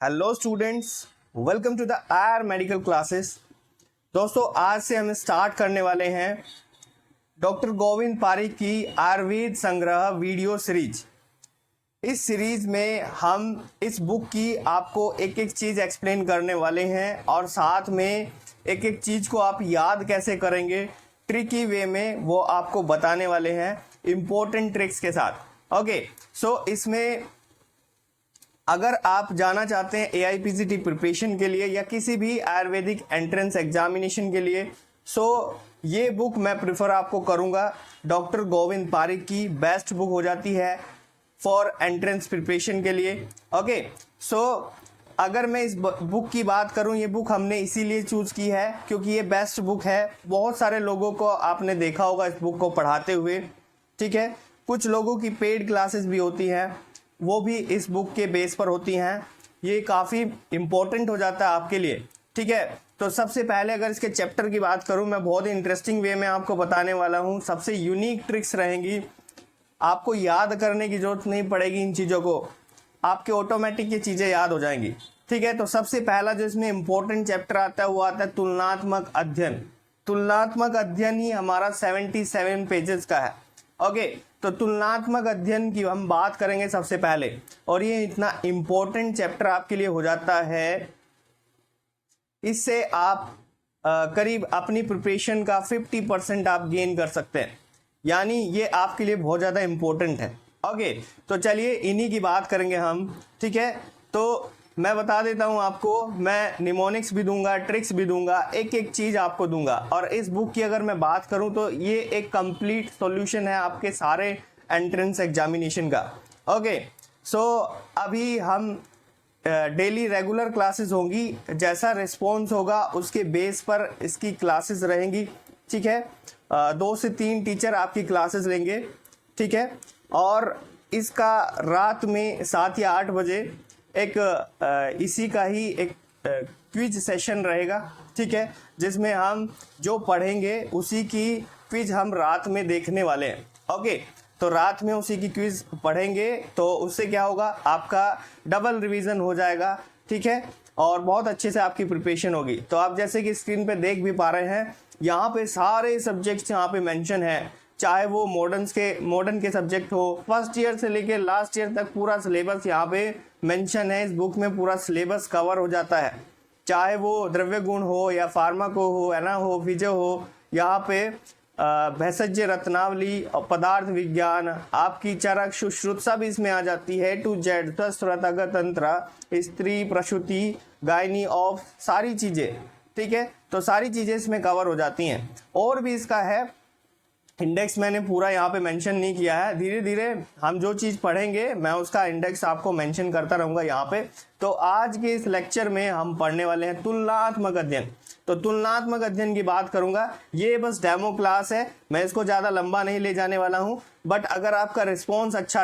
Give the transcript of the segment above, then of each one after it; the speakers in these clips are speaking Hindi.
Hello students, welcome to the R medical classes. दोस्तों, आज से हम स्टार्ट करने वाले हैं डॉक्टर गोविंद पारिक की आयुर्वेद संग्रह वीडियो सीरीज। इस सीरीज में हम इस बुक की आपको एक एक चीज़ एक्सप्लेन करने वाले हैं और साथ में एक एक चीज़ को आप याद कैसे करेंगे ट्रिकी वे में वो आपको बताने वाले हैं इम्पोर्टेंट ट्रिक्स के साथ। ओके, सो इसमें अगर आप जाना चाहते हैं AIPCT प्रिपरेशन के लिए या किसी भी आयुर्वेदिक एंट्रेंस एग्जामिनेशन के लिए, सो ये बुक मैं प्रिफर आपको करूँगा। डॉक्टर गोविंद पारिक की बेस्ट बुक हो जाती है फॉर एंट्रेंस प्रिपरेशन के लिए। ओके, सो अगर मैं इस बुक की बात करूं, ये बुक हमने इसीलिए चूज़ की है क्योंकि ये बेस्ट बुक है। बहुत सारे लोगों को आपने देखा होगा इस बुक को पढ़ाते हुए, ठीक है। कुछ लोगों की पेड क्लासेस भी होती हैं, वो भी इस बुक के बेस पर होती हैं। ये काफ़ी इम्पोर्टेंट हो जाता है आपके लिए, ठीक है। तो सबसे पहले अगर इसके चैप्टर की बात करूं, मैं बहुत ही इंटरेस्टिंग वे में आपको बताने वाला हूं। सबसे यूनिक ट्रिक्स रहेंगी, आपको याद करने की जरूरत नहीं पड़ेगी इन चीज़ों को, आपके ऑटोमेटिक ये चीज़ें याद हो जाएंगी, ठीक है। तो सबसे पहला जो इसमें इम्पोर्टेंट चैप्टर आता है वो आता है तुलनात्मक अध्ययन। तुलनात्मक अध्ययन ही हमारा 77 पेजेस का है। ओके, तो तुलनात्मक अध्ययन की हम बात करेंगे सबसे पहले, और ये इतना इम्पोर्टेंट चैप्टर आपके लिए हो जाता है। इससे आप करीब अपनी प्रिपरेशन का 50% आप गेन कर सकते हैं, यानी ये आपके लिए बहुत ज़्यादा इम्पोर्टेंट है। ओके, तो चलिए इन्हीं की बात करेंगे हम, ठीक है। तो मैं बता देता हूँ आपको, मैं निमोनिक्स भी दूंगा, ट्रिक्स भी दूंगा, एक एक चीज़ आपको दूंगा। और इस बुक की अगर मैं बात करूँ तो ये एक कंप्लीट सॉल्यूशन है आपके सारे एंट्रेंस एग्जामिनेशन का। ओके, सो अभी हम डेली रेगुलर क्लासेस होंगी, जैसा रिस्पॉन्स होगा उसके बेस पर इसकी क्लासेस रहेंगी, ठीक है। 2 से 3 टीचर आपकी क्लासेस लेंगे, ठीक है। और इसका रात में 7 या 8 बजे एक इसी का ही एक क्विज सेशन रहेगा, ठीक है, जिसमें हम जो पढ़ेंगे उसी की क्विज हम रात में देखने वाले हैं। ओके, तो रात में उसी की क्विज पढ़ेंगे तो उससे क्या होगा, आपका डबल रिवीजन हो जाएगा, ठीक है, और बहुत अच्छे से आपकी प्रिपरेशन होगी। तो आप जैसे कि स्क्रीन पे देख भी पा रहे हैं, यहाँ पे सारे सब्जेक्ट्स यहाँ पे मेंशन है, चाहे वो मॉडर्न के सब्जेक्ट हो, फर्स्ट ईयर से लेके लास्ट ईयर तक पूरा सिलेबस यहाँ पे मेंशन है। इस बुक में पूरा सिलेबस कवर हो जाता है, चाहे वो द्रव्य गुण हो या फार्माको हो, एना हो, फिजो हो, यहाँ पे भेषज रत्नावली और पदार्थ विज्ञान, आपकी चरक सुश्रुत भी इसमें आ जाती है, टू जेड तंत्र, स्त्री प्रसूति, गायनी ऑफ, सारी चीज़ें, ठीक है। तो सारी चीज़ें इसमें कवर हो जाती हैं। और भी इसका है इंडेक्स, मैंने पूरा यहाँ पे मेंशन नहीं किया है, धीरे धीरे हम जो चीज़ पढ़ेंगे मैं उसका इंडेक्स आपको मेंशन करता रहूँगा यहाँ पे। तो आज के इस लेक्चर में हम पढ़ने वाले हैं तुलनात्मक अध्ययन। तो तुलनात्मक अध्ययन की बात करूँगा, ये बस डेमो क्लास है, मैं इसको ज़्यादा लंबा नहीं ले जाने वाला हूँ। बट अगर आपका रिस्पॉन्स अच्छा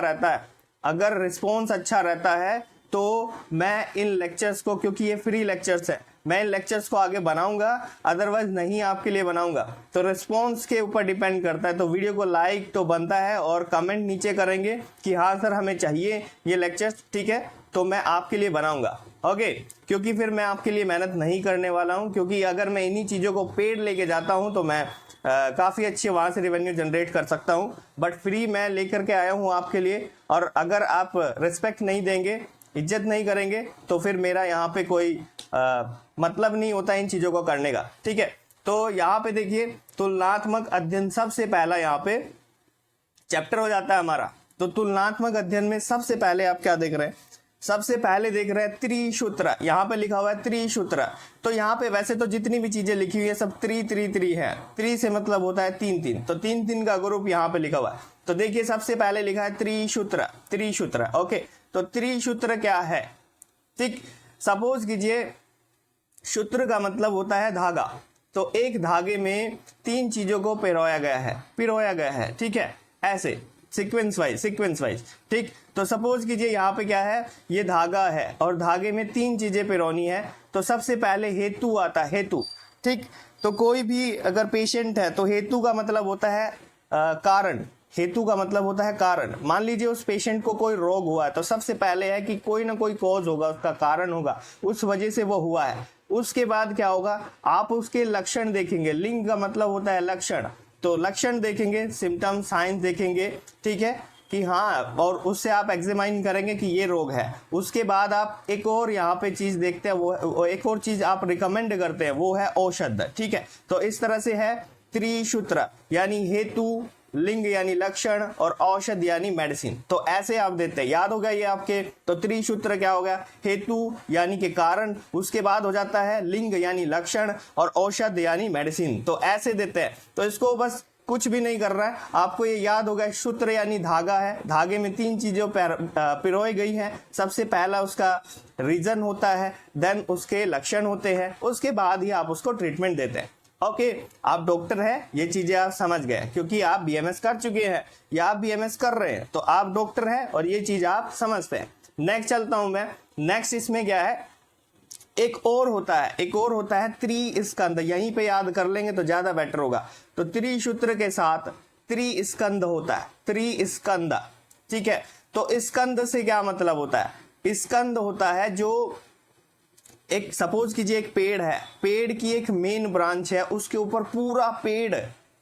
रहता है, तो मैं इन लेक्चर्स को, क्योंकि ये फ्री लेक्चर्स है, मैं इन लेक्चर्स को आगे बनाऊंगा, अदरवाइज नहीं आपके लिए बनाऊंगा। तो रिस्पॉन्स के ऊपर डिपेंड करता है। तो वीडियो को लाइक तो बनता है और कमेंट नीचे करेंगे कि हाँ सर हमें चाहिए ये लेक्चर्स, ठीक है, तो मैं आपके लिए बनाऊंगा। ओके, क्योंकि फिर मैं आपके लिए मेहनत नहीं करने वाला हूँ, क्योंकि अगर मैं इन्हीं चीज़ों को पेड लेके जाता हूँ तो मैं काफ़ी अच्छे वहाँ से रेवेन्यू जनरेट कर सकता हूँ। बट फ्री मैं लेकर के आया हूँ आपके लिए, और अगर आप रिस्पेक्ट नहीं देंगे, इज्जत नहीं करेंगे, तो फिर मेरा यहाँ पे कोई मतलब नहीं होता इन चीज़ों को करने का, ठीक है। तो यहाँ पे देखिए, तुलनात्मक अध्ययन सबसे पहला यहाँ पे चैप्टर हो जाता है हमारा। तो तुलनात्मक अध्ययन में सबसे पहले आप क्या देख रहे हैं, सबसे पहले देख रहे हैं त्रिसूत्र। यहाँ पे लिखा हुआ है त्रिसूत्र। तो यहाँ पे वैसे तो जितनी भी चीजें लिखी हुई है सब त्रि है, त्रि से मतलब होता है 3 तो 3 का ग्रुप यहाँ पे लिखा हुआ है। तो देखिए सबसे पहले लिखा है त्रिसूत्र। ओके, तो त्रिसूत्र क्या है, ठीक। सपोज कीजिए सूत्र का मतलब होता है धागा, तो एक धागे में 3 चीजों को पिरोया गया है, ठीक है, ऐसे सीक्वेंस वाइज, ठीक। तो सपोज कीजिए यहाँ पे क्या है, ये धागा है और धागे में 3 चीजें पिरोनी है। तो सबसे पहले हेतु आता है, हेतु, ठीक। तो कोई भी अगर पेशेंट है तो हेतु का मतलब होता है कारण, हेतु का मतलब होता है कारण। मान लीजिए उस पेशेंट को कोई रोग हुआ है तो सबसे पहले है कि कोई ना कोई कॉज होगा, उसका कारण होगा, उस वजह से वो हुआ है। उसके बाद क्या होगा, आप उसके लक्षण देखेंगे। लिंग का मतलब होता है लक्षण, तो लक्षण देखेंगे, सिम्टम साइंस देखेंगे, ठीक है कि हाँ, और उससे आप एग्जामाइन करेंगे कि ये रोग है। उसके बाद आप एक और यहाँ पे चीज देखते हैं, वो एक और चीज आप रिकमेंड करते हैं, वो है औषध, ठीक है। तो इस तरह से है त्रिसूत्र, यानी हेतु, लिंग यानी लक्षण, और औषध यानी मेडिसिन। तो ऐसे आप देते हैं, याद होगा ये आपके। तो त्रिसूत्र क्या हो गया, हेतु यानी कि कारण, उसके बाद हो जाता है लिंग यानी लक्षण, और औषध यानी मेडिसिन। तो ऐसे देते हैं। तो इसको बस कुछ भी नहीं कर रहा है, आपको ये याद होगा, सूत्र यानी धागा है, धागे में 3 चीजें पिरोई गई हैं। सबसे पहला उसका रीजन होता है, देन उसके लक्षण होते हैं, उसके बाद ही आप उसको ट्रीटमेंट देते हैं। ओके, आप डॉक्टर हैं, ये चीजें आप समझ गए, क्योंकि आप बीएमएस कर चुके हैं या आप बीएमएस कर रहे हैं, तो आप डॉक्टर हैं और ये चीज आप समझते हैं। नेक्स्ट चलता हूं मैं। नेक्स्ट इसमें क्या है, एक और होता है त्रिस्कंद। यहीं पे याद कर लेंगे तो ज्यादा बेटर होगा। तो त्रिसूत्र के साथ त्रिस्कंद होता है, त्रिस्कंद, ठीक है। तो स्कंद से क्या मतलब होता है, स्कंद होता है जो एक, सपोज कीजिए एक पेड़ है, पेड़ की एक मेन ब्रांच है, उसके ऊपर पूरा पेड़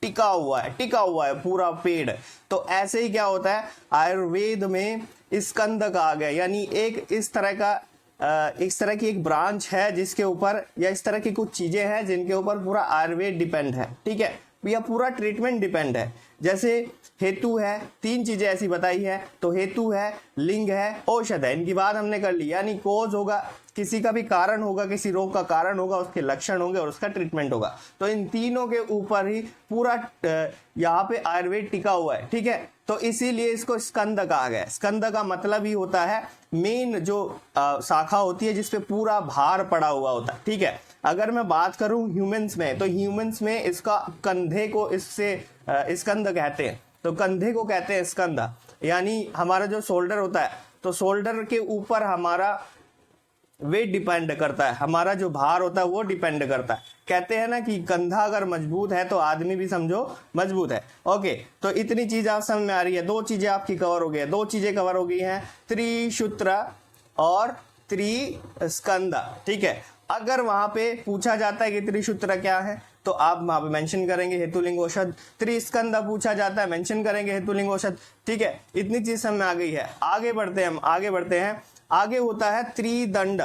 टिका हुआ है पूरा पेड़। तो ऐसे ही क्या होता है, आयुर्वेद में स्कंद कहा गया, यानी एक इस तरह की एक ब्रांच है जिसके ऊपर, या इस तरह की कुछ चीजें हैं जिनके ऊपर पूरा आयुर्वेद डिपेंड है, ठीक है, या पूरा ट्रीटमेंट डिपेंड है। जैसे हेतु है, 3 चीजें ऐसी बताई है, तो हेतु है, लिंग है, औषध है, इनकी बात हमने कर ली। यानी कोज होगा, किसी का भी कारण होगा, किसी रोग का कारण होगा, उसके लक्षण होंगे और उसका ट्रीटमेंट होगा। तो इन तीनों के ऊपर ही पूरा यहाँ पे आयुर्वेद टिका हुआ है, ठीक है। तो इसीलिए इसको स्कंद कहा गया है। स्कंद का मतलब ही होता है मेन जो शाखा होती है जिसपे पूरा भार पड़ा हुआ होता है, ठीक है। अगर मैं बात करूं ह्यूमंस में, तो ह्यूमंस में इसका कंधे को इससे स्कंद कहते हैं। तो कंधे को कहते हैं स्कंद, यानी हमारा जो शोल्डर होता है, तो शोल्डर के ऊपर हमारा वेट डिपेंड करता है, हमारा जो भार होता है वो डिपेंड करता है। कहते हैं ना कि कंधा अगर मजबूत है तो आदमी भी समझो मजबूत है। ओके, तो इतनी चीज आप समझ में आ रही है। 2 चीजें आपकी कवर हो गई है, 2 चीजें कवर हो गई हैं, त्रिसूत्र और त्रिस्कंद, ठीक है। अगर वहां पे पूछा जाता है कि त्रिसूत्र क्या है, तो आप वहां पे मेंशन करेंगे हेतुलिंग औषध। त्रिस्कंद पूछा जाता है, मेंशन करेंगे हेतुलिंग औषध, ठीक है। इतनी चीज समझ में आ गई है। आगे बढ़ते हैं। आगे होता है त्रिदंड,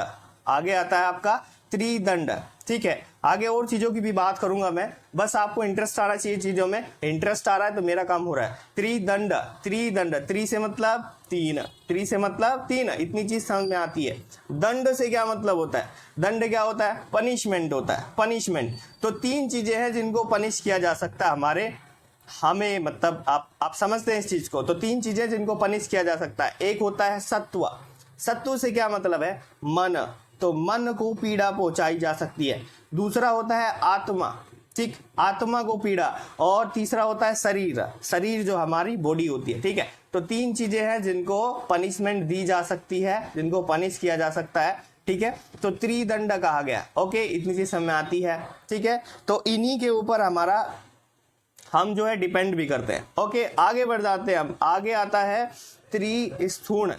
आगे आता है आपका त्रिदंड, ठीक है। आगे और चीजों की भी बात करूंगा मैं, बस आपको इंटरेस्ट आना चाहिए चीजों में। इंटरेस्ट आ रहा है तो मेरा काम हो रहा है। त्रिदंड, त्रि से मतलब 3, इतनी चीज समझ में आती है। दंड से क्या मतलब होता है, दंड क्या होता है, पनिशमेंट होता है, पनिशमेंट। तो 3 चीजें हैं जिनको पनिश किया जा सकता है हमें मतलब आप समझते हैं इस चीज को। तो 3 चीजें जिनको पनिश किया जा सकता है। एक होता है सत्व, सत्व से क्या मतलब है, मन, तो मन को पीड़ा पहुंचाई जा सकती है। दूसरा होता है आत्मा, ठीक, आत्मा को पीड़ा। और तीसरा होता है शरीर, शरीर जो हमारी बॉडी होती है, ठीक है। तो 3 चीजें हैं जिनको पनिशमेंट दी जा सकती है, जिनको पनिश किया जा सकता है, ठीक है। तो त्रिदंड कहा गया। ओके, इतनी चीज समझ में आती है, ठीक है। तो इन्हीं के ऊपर हम जो है डिपेंड भी करते हैं। ओके, आगे बढ़ जाते हैं हम। आगे आता है त्रिस्थूण,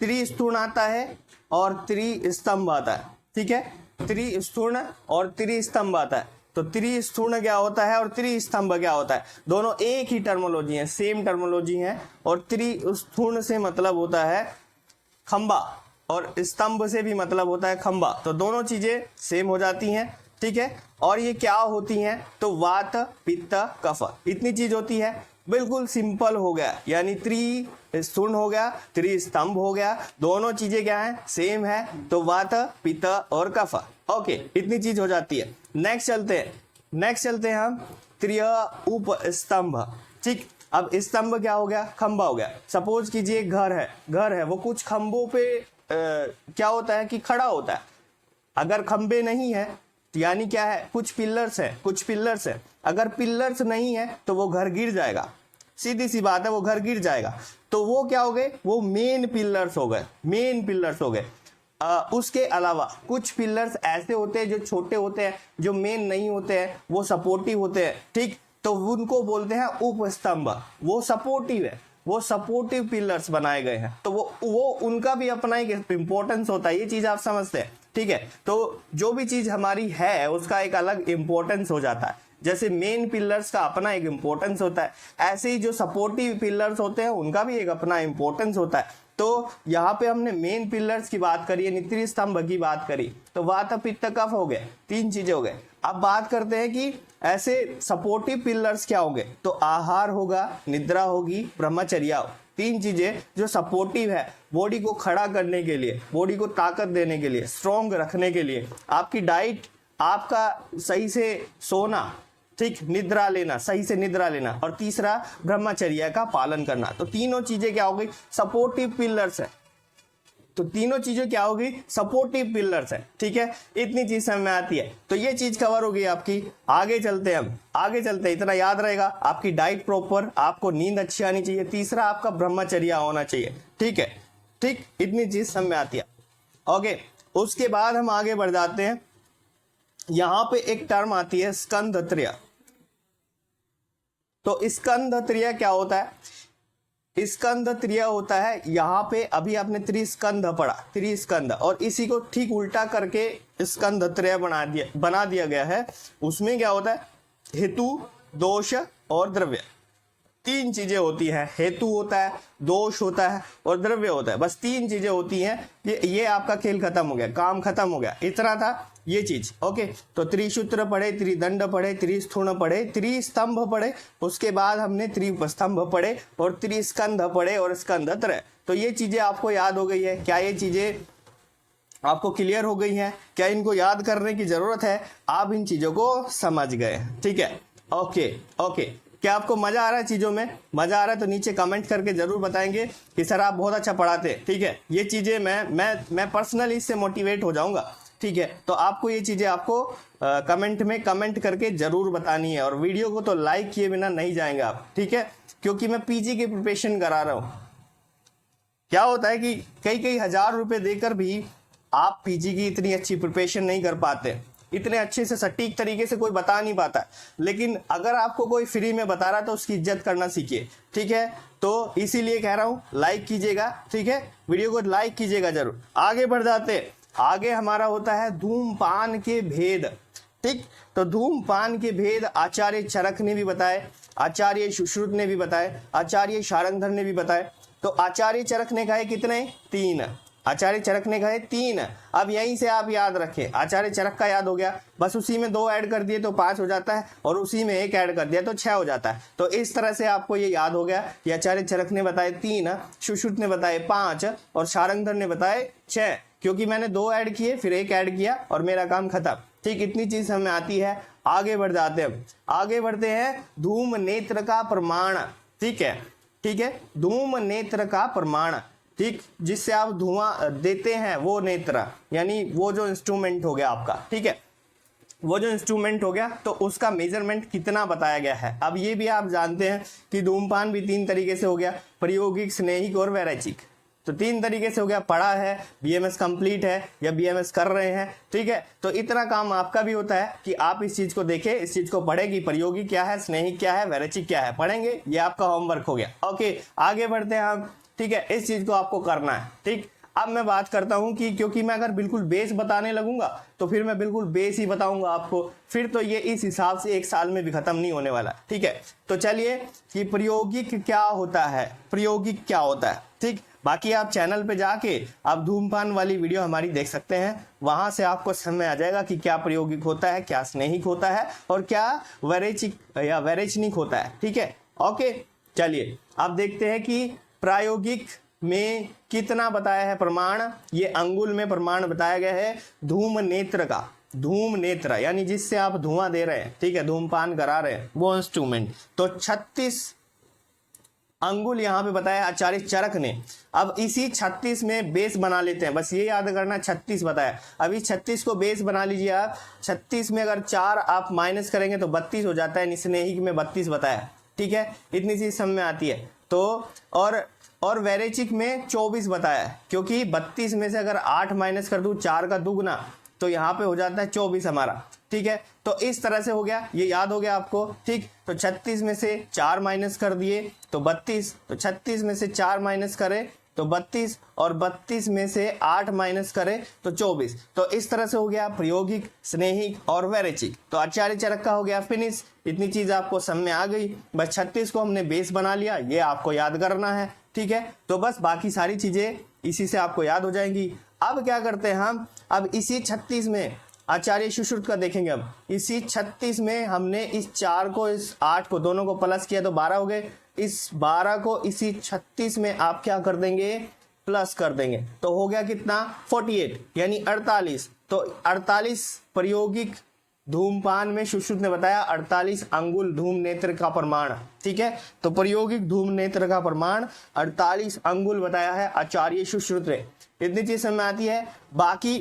त्रिस्थूण आता है और त्रिस्तंभ आता है, ठीक है। त्रिस्थूण और त्रिस्तंभ आता है। तो त्रिस्थूण क्या होता है और त्रिस्तंभ क्या होता है, दोनों एक ही टर्मोलॉजी है, सेम टर्मोलॉजी है। और त्रिस्थूण से मतलब होता है खंबा, और स्तंभ से भी मतलब होता है खंबा। तो दोनों चीजें सेम हो जाती हैं, ठीक है। और ये क्या होती हैं, तो वात, पित्त, कफ, इतनी चीज होती है। बिल्कुल सिंपल हो गया, यानी त्रिस्थूण हो गया, त्रिस्तंभ हो गया, दोनों चीजें क्या है, सेम है। तो वात, पित्त और कफ। ओके, इतनी चीज हो जाती है। नेक्स्ट चलते हैं हम त्रिय उपस्तंभ, ठीक। अब स्तंभ क्या हो गया, खंबा हो गया। सपोज कीजिए घर है, वो कुछ खंभों पे क्या होता है कि खड़ा होता है। अगर खंबे नहीं है यानी क्या है, कुछ पिलर्स है। अगर पिलर्स नहीं है तो वो घर गिर जाएगा, सीधी सी बात है, वो घर गिर जाएगा। तो वो क्या हो गए, वो मेन पिलर्स हो गए। उसके अलावा कुछ पिलर्स ऐसे होते हैं जो छोटे होते हैं, जो मेन नहीं होते हैं, वो सपोर्टिव होते हैं, ठीक। तो उनको बोलते हैं उपस्तंभ। वो सपोर्टिव है, वो सपोर्टिव पिलर्स बनाए गए हैं, तो वो उनका भी अपना एक इंपॉर्टेंस होता है, ये चीज आप समझते हैं, ठीक है। तो जो भी चीज हमारी है उसका एक अलग इंपॉर्टेंस हो जाता है, जैसे मेन पिलर्स का अपना एक इंपॉर्टेंस होता है, ऐसे ही जो सपोर्टिव पिलर्स होते हैं उनका भी एक अपना इंपॉर्टेंस होता है। तो यहाँ पे हमने मेन पिलर्स की बात करी, नित्य स्तंभ की बात करी, तो वात पित्त कफ हो गए, 3 चीजें हो गए। अब बात करते हैं कि ऐसे सपोर्टिव पिलर्स क्या होंगे, तो आहार होगा, निद्रा होगी, ब्रह्मचर्या हो, 3 चीजें जो सपोर्टिव है बॉडी को खड़ा करने के लिए, बॉडी को ताकत देने के लिए, स्ट्रॉन्ग रखने के लिए। आपकी डाइट, आपका सही से सोना, ठीक, निद्रा लेना, सही से निद्रा लेना, और तीसरा ब्रह्मचर्या का पालन करना। तो तीनों चीजें क्या हो गई, सपोर्टिव पिलर्स है। तो तीनों चीजें क्या होगी, सपोर्टिव पिलर्स है, ठीक है। इतनी चीज समझ में आती है, तो ये चीज कवर हो गई आपकी। आगे चलते हैं हम, आगे चलते हैं, इतना याद रहेगा, आपकी डाइट प्रॉपर, आपको नींद अच्छी आनी चाहिए, तीसरा आपका ब्रह्मचर्या होना चाहिए, ठीक है, ठीक, इतनी चीज समझ में आती है। ओके, उसके बाद हम आगे बढ़ जाते हैं। यहां पे एक टर्म आती है स्कंधत्रय। तो स्कंधत्रय क्या होता है, स्कंधत्रय होता है, यहां पे अभी आपने त्रिस्कंध पढ़ा, त्रिस्कंध, और इसी को ठीक उल्टा करके स्कंधत्रय बना दिया गया है। उसमें क्या होता है, हेतु, दोष और द्रव्य, 3 चीजें होती हैं। हेतु होता है, दोष होता है और द्रव्य होता है, बस 3 चीजें होती हैं। ये आपका खेल खत्म हो गया, काम खत्म हो गया, इतना था ये चीज। ओके, तो त्रिसूत्र पढ़े, त्रिदंड पढ़े, त्रिस्थूण पढ़े, त्रिस्तंभ पढ़े, उसके बाद हमने त्रिउपस्तंभ पढ़े और त्रिस्कंध पढ़े और स्कंधत्रय। तो ये चीजें आपको याद हो गई है क्या, ये चीजें आपको क्लियर हो गई हैं क्या, इनको याद करने की जरूरत है, आप इन चीजों को समझ गए, ठीक है। ओके ओके, क्या आपको मजा आ रहा है चीजों में, मजा आ रहा है तो नीचे कमेंट करके जरूर बताएंगे कि सर आप बहुत अच्छा पढ़ाते हैं, ठीक है। ये चीजें मैं पर्सनली इससे मोटिवेट हो जाऊंगा, ठीक है। तो आपको ये चीजें आपको कमेंट में कमेंट करके जरूर बतानी है, और वीडियो को तो लाइक किए बिना नहीं जाएंगे आप, ठीक है, क्योंकि मैं पीजी की प्रिपरेशन करा रहा हूं। क्या होता है कि कई हजार रुपए देकर भी आप पीजी की इतनी अच्छी प्रिपरेशन नहीं कर पाते, इतने अच्छे से सटीक तरीके से कोई बता नहीं पाता, लेकिन अगर आपको कोई फ्री में बता रहा है तो उसकी इज्जत करना सीखिए, ठीक है। तो इसीलिए कह रहा हूं लाइक कीजिएगा, ठीक है, वीडियो को लाइक कीजिएगा जरूर। आगे बढ़ जाते हैं, आगे हमारा होता है धूमपान के भेद, ठीक। तो धूमपान के भेद आचार्य चरक ने भी बताए, आचार्य सुश्रुत ने भी बताए, आचार्य शारंगधर ने भी बताए। तो आचार्य चरक ने कहे कितने, 3, आचार्य चरक ने कहे 3। अब यहीं से आप याद रखें, आचार्य चरक का याद हो गया, बस उसी में 2 ऐड कर दिए तो 5 हो जाता है, और उसी में 1 ऐड कर दिया तो 6 हो जाता है। तो इस तरह से आपको ये याद हो गया कि आचार्य चरक ने बताए 3, सुश्रुत ने बताए 5 और शारंगधर ने बताए 6, क्योंकि मैंने 2 ऐड किए फिर 1 ऐड किया और मेरा काम खत्म, ठीक। इतनी चीज हमें आती है। आगे बढ़ जाते हैं, आगे बढ़ते हैं, धूम नेत्र का प्रमाण, ठीक है, ठीक है, धूम नेत्र का प्रमाण, ठीक, जिससे आप धुआं देते हैं वो नेत्र, यानी वो जो इंस्ट्रूमेंट हो गया आपका, ठीक है, वो जो इंस्ट्रूमेंट हो गया, तो उसका मेजरमेंट कितना बताया गया है। अब ये भी आप जानते हैं कि धूमपान भी 3 तरीके से हो गया, प्रायोगिक, स्नेहिक और वैरैचिक। तो 3 तरीके से हो गया, पढ़ा है, बीएमएस कंप्लीट है या बीएमएस कर रहे हैं, ठीक है। तो इतना काम आपका भी होता है कि आप इस चीज को देखें, इस चीज को पढ़े कि प्रायोगिक क्या है, स्नेहिक क्या है, वैरैचिक क्या है, पढ़ेंगे, ये आपका होमवर्क हो गया। ओके, आगे बढ़ते हैं हम, ठीक है, इस चीज को आपको करना है, ठीक। अब मैं बात करता हूं कि क्योंकि मैं अगर बिल्कुल बेस बताने लगूंगा तो फिर मैं बिल्कुल बेस ही बताऊंगा आपको, फिर तो ये इस हिसाब से 1 साल में भी खत्म नहीं होने वाला, ठीक है। तो चलिए कि प्रायोगिक क्या होता है, प्रायोगिक क्या होता है, ठीक। बाकी आप चैनल पे जाके आप धूमपान वाली वीडियो हमारी देख सकते हैं, वहां से आपको समझ में आ जाएगा कि क्या प्रायोगिक होता है, क्या स्नेहिक होता है और क्या वैरैचिक या वैरैचनिक होता है, ठीक है। ओके, चलिए अब देखते हैं कि प्रायोगिक में कितना बताया है प्रमाण। ये अंगुल में प्रमाण बताया गया है धूम नेत्र का, धूम नेत्र यानी जिससे आप धुआं दे रहे हैं, ठीक है, धूमपान करा रहे हैं वो इंस्ट्रूमेंट। तो 36 अंगुल यहाँ पे बताया आचार्य चरक ने। अब इसी 36 में बेस बना लेते हैं, बस ये याद करना 36 बताया। अब इस 36 को बेस बना लीजिए आप। 36 में अगर 4 आप माइनस करेंगे तो 32 हो जाता है, स्नेहिक में 32 बताया, ठीक है, इतनी चीज समझ में आती है। तो और वैरैचिक में 24 बताया है, क्योंकि 32 में से अगर 8 माइनस कर दूं 4 का दुगना तो यहाँ पे हो जाता है 24 हमारा, ठीक है। तो इस तरह से हो गया, ये याद हो गया आपको, ठीक। तो 36 में से 4 माइनस कर दिए तो 32, तो 36 में से 4 माइनस करें तो 32, और 32 में से 8 माइनस करें तो 24। तो इस तरह से हो गया प्रायोगिक, स्नेहिक और वैरेचिक। तो आचार्य चरक का हो गया फिनिश। इतनी चीज आपको समझ में आ गई। बस 36 को हमने बेस बना लिया, ये आपको याद करना है, ठीक है। तो बस बाकी सारी चीजें इसी से आपको याद हो जाएंगी। अब क्या करते हैं हम, अब इसी 36 में आचार्य सुश्रुत का देखेंगे। अब इसी 36 में हमने इस 4 को इस 8 को दोनों को प्लस किया तो 12 हो गए। इस 12 को इसी 36 में आप क्या कर देंगे, प्लस कर देंगे, तो हो गया कितना 48 यानी 48। तो 48 प्रायोगिक धूमपान में सुश्रुत ने बताया 48 अंगुल धूम नेत्र का प्रमाण, ठीक है। तो प्रायोगिक धूम नेत्र का प्रमाण 48 अंगुल बताया है आचार्य सुश्रुत ने। इतनी चीज समझ में आती है। बाकी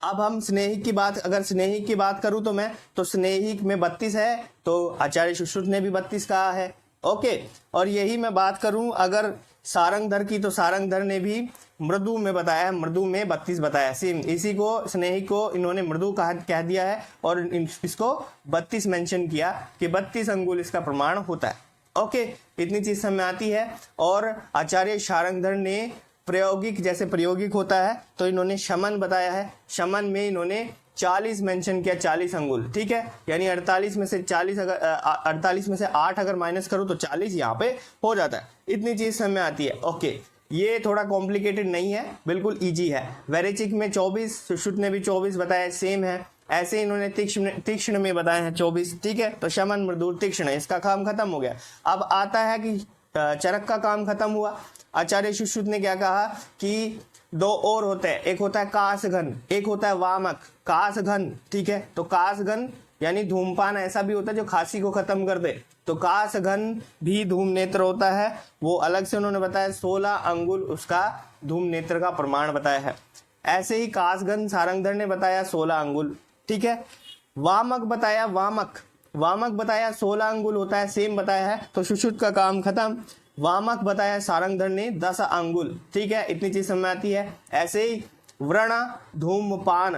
अब हम स्नेहिक की बात, अगर स्नेहिक की बात करूं तो मैं, तो स्नेहिक में 32 है, तो आचार्य सुश्रुत ने भी 32 कहा है, ओके। और यही मैं बात करूं अगर सारंगधर की, तो सारंगधर ने भी मृदु में बताया है, मृदु में 32 बताया। सेम इसी को स्नेहिक को इन्होंने मृदु कह दिया है और इसको 32 मेंशन किया कि 32 अंगुल इसका प्रमाण होता है, ओके। इतनी चीज समझ में आती है। और आचार्य सारंगधर ने प्रायोगिक, जैसे प्रायोगिक होता है तो इन्होंने शमन बताया है, शमन में इन्होंने 40 मेंशन किया, 40 अंगुल, ठीक है। यानी 48 में से 40 अगर 48 में से 8 अगर माइनस करूं तो 40 यहाँ पे हो जाता है। इतनी चीज समझ में आती है, ओके। ये थोड़ा कॉम्प्लिकेटेड नहीं है, बिल्कुल इजी है। वैरेचिक में 24, सुश्रुत ने भी 24 बताया, सेम है। ऐसे इन्होंने तीक्ष्ण में बताया है 24, ठीक है। तो शमन, मृदु, तीक्ष्ण, इसका काम खत्म हो गया। अब आता है कि चरक का काम खत्म हुआ। आचार्य सुश्रुत ने क्या कहा कि 2 और होते हैं, एक होता है कासघन, एक होता है वामक। कासघन, ठीक है। तो कासघन यानी धूमपान ऐसा भी होता है जो खांसी को खत्म कर दे, तो कासघन भी धूम नेत्र होता है। वो अलग से उन्होंने बताया 16 अंगुल उसका धूम नेत्र का प्रमाण बताया है। ऐसे ही कासघन सारंगधर ने बताया 16 अंगुल, ठीक है। वामक बताया, वामक बताया 16 अंगुल होता है, सेम बताया है। तो सुश्रुत का काम खत्म। वामक बताया सारंगधर ने 10 अंगुल, ठीक है। इतनी चीज समझ में आती है। ऐसे ही व्रण, धूमपान,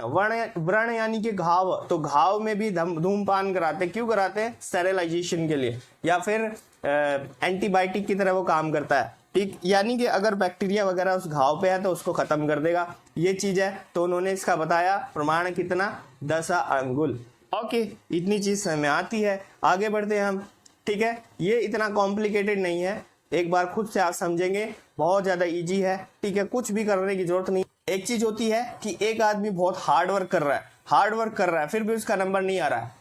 व्रण यानी कि घाव, तो घाव में भी धूमपान कराते, क्यों कराते हैं, स्टेरिलाइजेशन के लिए, या फिर एंटीबायोटिक की तरह वो काम करता है, ठीक। यानी कि अगर बैक्टीरिया वगैरह उस घाव पे है तो उसको खत्म कर देगा, ये चीज है। तो उन्होंने इसका बताया प्रमाण कितना, 10 अंगुल, ओके। इतनी चीज समझ में आती है। आगे बढ़ते हैं हम, ठीक है। ये इतना कॉम्प्लिकेटेड नहीं है, एक बार खुद से आप समझेंगे, बहुत ज्यादा इजी है, ठीक है। कुछ भी करने की जरूरत नहीं। एक चीज होती है कि एक आदमी बहुत हार्ड वर्क कर रहा है, फिर भी उसका नंबर नहीं आ रहा है,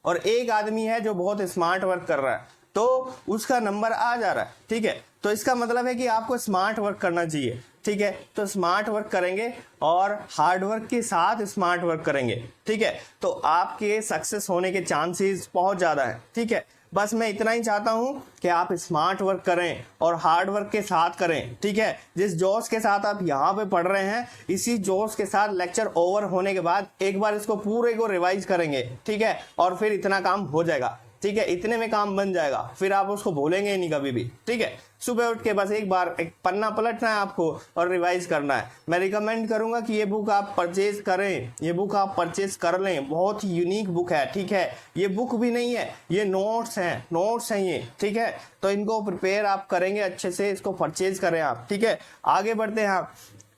और एक आदमी है जो बहुत स्मार्ट वर्क कर रहा है तो उसका नंबर आ जा रहा है, ठीक है। तो इसका मतलब है कि आपको स्मार्ट वर्क करना चाहिए, ठीक है। तो स्मार्ट वर्क करेंगे और हार्ड वर्क के साथ स्मार्ट वर्क करेंगे, ठीक है, तो आपके सक्सेस होने के चांसेस बहुत ज्यादा है, ठीक है। बस मैं इतना ही चाहता हूं कि आप स्मार्ट वर्क करें और हार्ड वर्क के साथ करें, ठीक है। जिस जोश के साथ आप यहाँ पे पढ़ रहे हैं, इसी जोश के साथ लेक्चर ओवर होने के बाद एक बार इसको पूरे को रिवाइज करेंगे, ठीक है, और फिर इतना काम हो जाएगा, ठीक है। इतने में काम बन जाएगा, फिर आप उसको भूलेंगे नहीं कभी भी, ठीक है। सुबह उठ के बस एक बार एक पन्ना पलटना है आपको और रिवाइज करना है। मैं रिकमेंड करूंगा कि ये बुक आप परचेज करें, ये बुक आप परचेज कर लें, बहुत ही यूनिक बुक है, ठीक है। ये बुक भी नहीं है, ये नोट्स हैं ये, ठीक है। तो इनको प्रिपेयर आप करेंगे अच्छे से, इसको परचेज करें आप, ठीक है। आगे बढ़ते हैं आप,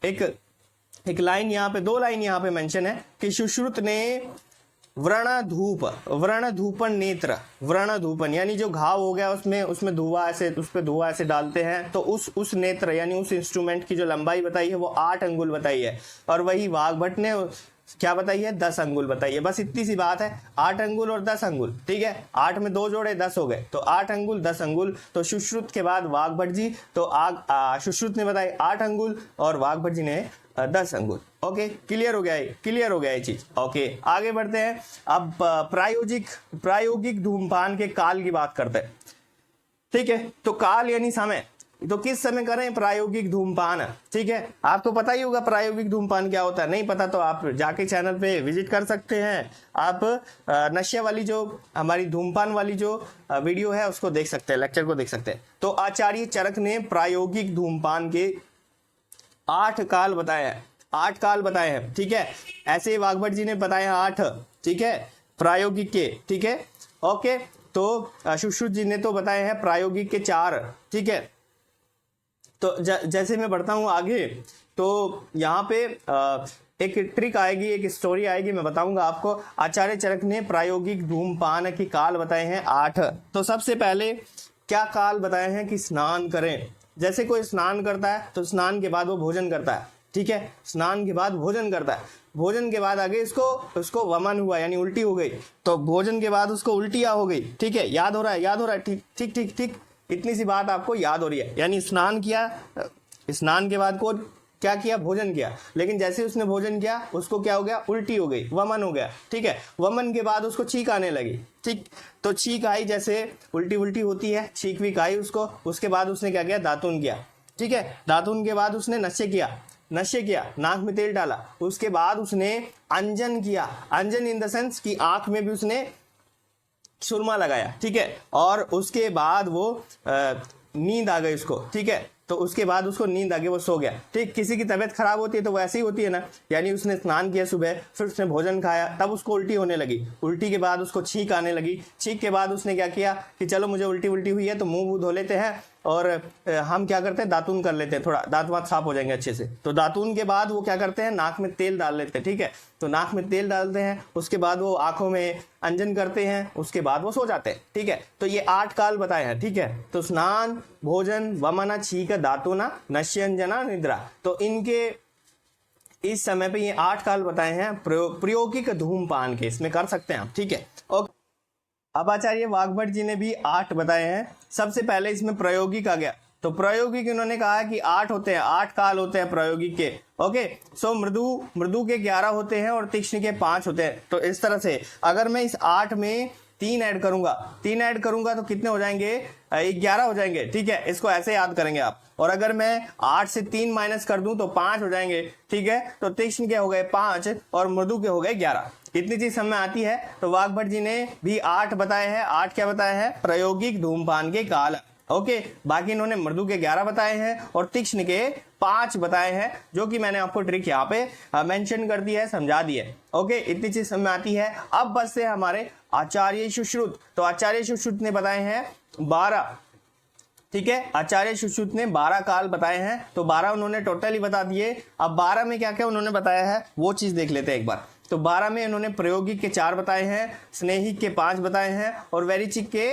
एक लाइन यहाँ पे, 2 लाइन यहाँ पे मेंशन है कि सुश्रुत ने व्रणधूपन नेत्र, व्रणधूपन यानी जो घाव हो गया उसमें धुआं ऐसे, उस पे धुआं ऐसे डालते हैं, तो उस नेत्र यानी उस इंस्ट्रूमेंट की जो लंबाई बताई है वो 8 अंगुल बताई है, और वही वाघभट्ट ने क्या बताई है, 10 अंगुल बताई है। बस इतनी सी बात है, 8 अंगुल और 10 अंगुल, ठीक है। 8 में 2 जोड़े 10 हो गए, तो 8 अंगुल 10 अंगुल। तो सुश्रुत के बाद वाघभट्ट जी, तो सुश्रुत ने बताई 8 अंगुल और वाघभट्ट जी ने 10 अंगुल, ओके। क्लियर हो गया ये चीज, ओके। आगे बढ़ते हैं। अब प्रायोगिक धूमपान के काल की बात करते हैं, ठीक है। तो काल यानी समय, तो किस समय करें प्रायोगिक धूमपान, ठीक है। आपको पता ही होगा प्रायोगिक धूमपान क्या होता है, नहीं पता तो आप जाके चैनल पे विजिट कर सकते हैं। आप नशे वाली जो हमारी धूमपान वाली जो वीडियो है उसको देख सकते हैं, लेक्चर को देख सकते हैं। तो आचार्य चरक ने प्रायोगिक धूमपान के 8 काल बताया है, 8 काल बताए हैं, ठीक है। ऐसे ही वाघभट जी ने बताए हैं 8, ठीक है, प्रायोगिक के, ठीक है, ओके। तो सुश्रुत जी ने तो बताए हैं प्रायोगिक के 4, ठीक है। तो जैसे मैं बढ़ता हूँ आगे, तो यहाँ पे एक ट्रिक आएगी, एक स्टोरी आएगी, मैं बताऊंगा आपको। आचार्य चरक ने प्रायोगिक धूमपान की काल बताए हैं 8। तो सबसे पहले क्या काल बताए हैं कि स्नान करें। जैसे कोई स्नान करता है तो स्नान के बाद वो भोजन करता है, ठीक है, स्नान के बाद भोजन करता है, भोजन के बाद आगे उसको वमन हुआ यानी उल्टी हो गई, तो भोजन के बाद उसको उल्टियाँ हो गई, ठीक है, याद हो रहा है, याद हो रहा है, ठीक ठीक ठीक ठीक, इतनी सी बात आपको याद हो रही है। यानी स्नान किया, स्नान के बाद को क्या किया, भोजन किया, लेकिन जैसे उसने भोजन किया उसको क्या हो गया, उल्टी हो गई, वमन हो गया, ठीक है। वमन के बाद उसको छींक आने लगी, ठीक, तो छींक आई, जैसे उल्टी उल्टी होती है, छींक भी आई उसको। उसके बाद उसने क्या किया, दातुन किया, ठीक है, दातुन के बाद उसने नशे किया, नाक में तेल डाला। उसके बाद उसने अंजन किया, अंजन इन द सेंस कि आंख में भी उसने सुरमा लगाया, ठीक है, और उसके बाद वो नींद आ गई उसको, ठीक है, तो उसके बाद उसको नींद आ गई, वो सो गया, ठीक। किसी की तबीयत खराब होती है तो वैसे ही होती है ना, यानी उसने स्नान किया सुबह, फिर उसने भोजन खाया, तब उसको उल्टी होने लगी, उल्टी के बाद उसको छींक आने लगी, छींक के बाद उसने क्या किया कि चलो मुझे उल्टी हुई है तो मुंह धो लेते हैं, और हम क्या करते हैं, दातून कर लेते हैं, थोड़ा दांत वात साफ हो जाएंगे अच्छे से। तो दातून के बाद वो क्या करते हैं, नाक में तेल डाल लेते हैं, ठीक है, तो नाक में तेल डालते हैं, उसके बाद वो आंखों में अंजन करते हैं, उसके बाद वो सो जाते हैं, ठीक है। तो ये 8 काल बताए हैं, ठीक है। तो स्नान, भोजन, वमना, छींक, दातुना, नश्यंजना, निद्रा, तो इनके इस समय पे ये 8 काल बताए हैं प्रायोगिक धूमपान के, इसमें कर सकते हैं आप, ठीक है। ओके, अब आचार्य वाघभट जी ने भी 8 बताए हैं। सबसे पहले इसमें प्रायोगिक आ गया, तो प्रायोगिक इन्होंने कहा कि 8 होते हैं, 8 काल होते हैं प्रायोगिक के, ओके। सो मृदु के 11 होते हैं और तीक्ष्ण के 5 होते हैं। तो इस तरह से अगर मैं इस 8 में 3 ऐड करूंगा तो कितने हो जाएंगे, 11 हो जाएंगे, ठीक है। इसको ऐसे याद करेंगे आप। और अगर मैं 8 से 3 माइनस कर दूं तो 5 हो जाएंगे, ठीक है। तो तीक्ष्ण के हो गए 5 और मृदु के हो गए 11। इतनी चीज समझ आती है। तो वाघभट जी ने भी 8 बताए हैं। 8 क्या बताए हैं, प्रायोगिक धूमपान के काल, ओके। बाकी इन्होंने मृदु के 11 बताए हैं और तीक्ष्ण के 5 बताए हैं, जो कि मैंने आपको ट्रिक यहाँ पे मेंशन कर दी है, समझा दी है, ओके। इतनी चीज समझ आती है। अब बस से हमारे आचार्य सुश्रुत, तो आचार्य सुश्रुत ने बताए हैं 12, ठीक है। आचार्य सुश्रुत ने 12 काल बताए हैं, तो 12 उन्होंने टोटली बता दिए। अब 12 में क्या क्या उन्होंने बताया है वो चीज देख लेते हैं एक बार। तो 12 में उन्होंने प्रायोगिक के 4 बताए हैं, स्नेहिक के 5 बताए हैं और वैरिचिक के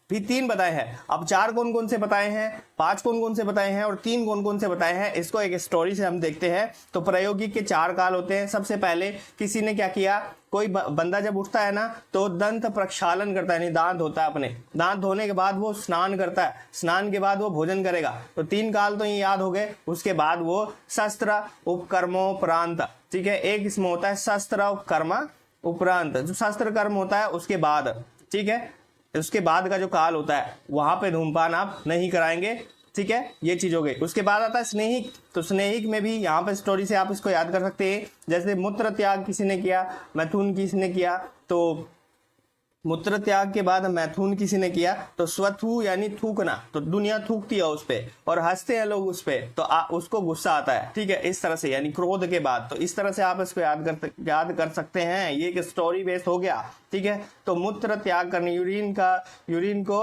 भी 3 बताए हैं। अब 4 कौन कौन से बताए हैं, 5 कौन कौन से बताए हैं और 3 कौन कौन से बताए हैं, इसको एक स्टोरी से हम देखते हैं। तो प्रायोगिक के 4 काल होते हैं। सबसे पहले किसी ने क्या किया, कोई बंदा जब उठता है ना तो दंत प्रक्षालन करता है, यानी दांत धोता है अपने, दांत धोने के बाद वो स्नान करता है, स्नान के बाद वो भोजन करेगा। तो 3 काल तो ये याद हो गए। उसके बाद वो शस्त्र उपकर्मोपरांत, ठीक है, एक इसमें होता है शस्त्र उपकर्म उपरांत, जो शस्त्र कर्म होता है उसके बाद, ठीक है, उसके बाद का जो काल होता है वहां पे धूमपान आप नहीं कराएंगे, ठीक है। ये चीज हो गई। उसके बाद आता है स्नेहिक, तो स्नेहिक में भी यहाँ पे स्टोरी से आप इसको याद कर सकते हैं। जैसे मूत्र त्याग किसी ने किया, मैथुन किसी ने किया, तो मूत्र त्याग के बाद मैथुन किसी ने किया तो स्वथू यानी थूकना, तो दुनिया थूकती है उस पर और हंसते हैं लोग उस पर, तो उसको गुस्सा आता है, ठीक है, इस तरह से, यानी क्रोध के बाद। तो इस तरह से आप इसको याद कर सकते हैं। ये एक स्टोरी बेस्ड हो गया, ठीक है। तो मूत्र त्याग करने, यूरिन को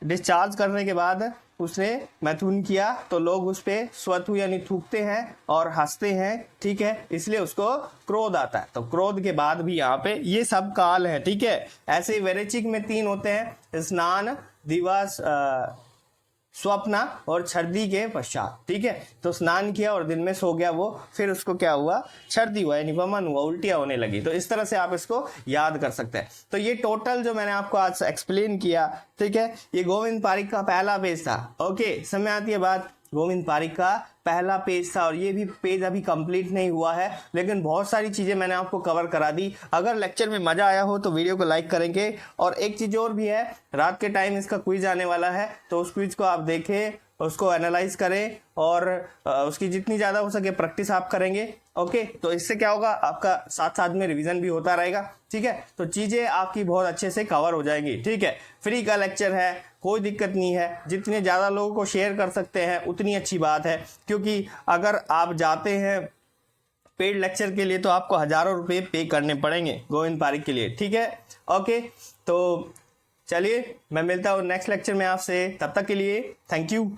डिस्चार्ज करने के बाद उसने मैथुन किया तो लोग उस पे स्वथु यानी थूकते हैं और हंसते हैं, ठीक है, इसलिए उसको क्रोध आता है। तो क्रोध के बाद भी यहाँ पे ये सब काल है, ठीक है। ऐसे ही वैरेचिक में 3 होते हैं, स्नान, दिवस, स्वप्न और छर्दी के पश्चात, ठीक है। तो स्नान किया और दिन में सो गया वो, फिर उसको क्या हुआ, छर्दी हुआ यानी वमन हुआ, उल्टियां होने लगी। तो इस तरह से आप इसको याद कर सकते हैं। तो ये टोटल जो मैंने आपको आज एक्सप्लेन किया, ठीक है, ये गोविंद पारिक का पहला पेज था, ओके। समझ आती है बात, गोविंद पारिक का पहला पेज था और ये भी पेज अभी कंप्लीट नहीं हुआ है, लेकिन बहुत सारी चीजें मैंने आपको कवर करा दी। अगर लेक्चर में मजा आया हो तो वीडियो को लाइक करेंगे। और एक चीज और भी है, रात के टाइम इसका क्विज आने वाला है, तो उस क्विज को आप देखें, उसको एनालाइज करें और उसकी जितनी ज्यादा हो सके प्रैक्टिस आप करेंगे, ओके। तो इससे क्या होगा, आपका साथ साथ में रिवीजन भी होता रहेगा, ठीक है। तो चीजें आपकी बहुत अच्छे से कवर हो जाएंगी, ठीक है। फ्री का लेक्चर है, कोई दिक्कत नहीं है, जितने ज्यादा लोगों को शेयर कर सकते हैं उतनी अच्छी बात है। क्योंकि अगर आप जाते हैं पेड लेक्चर के लिए तो आपको हज़ारों रुपये पे करने पड़ेंगे गोविंद पारिक के लिए, ठीक है। ओके, तो चलिए मैं मिलता हूँ नेक्स्ट लेक्चर में आपसे, तब तक के लिए थैंक यू।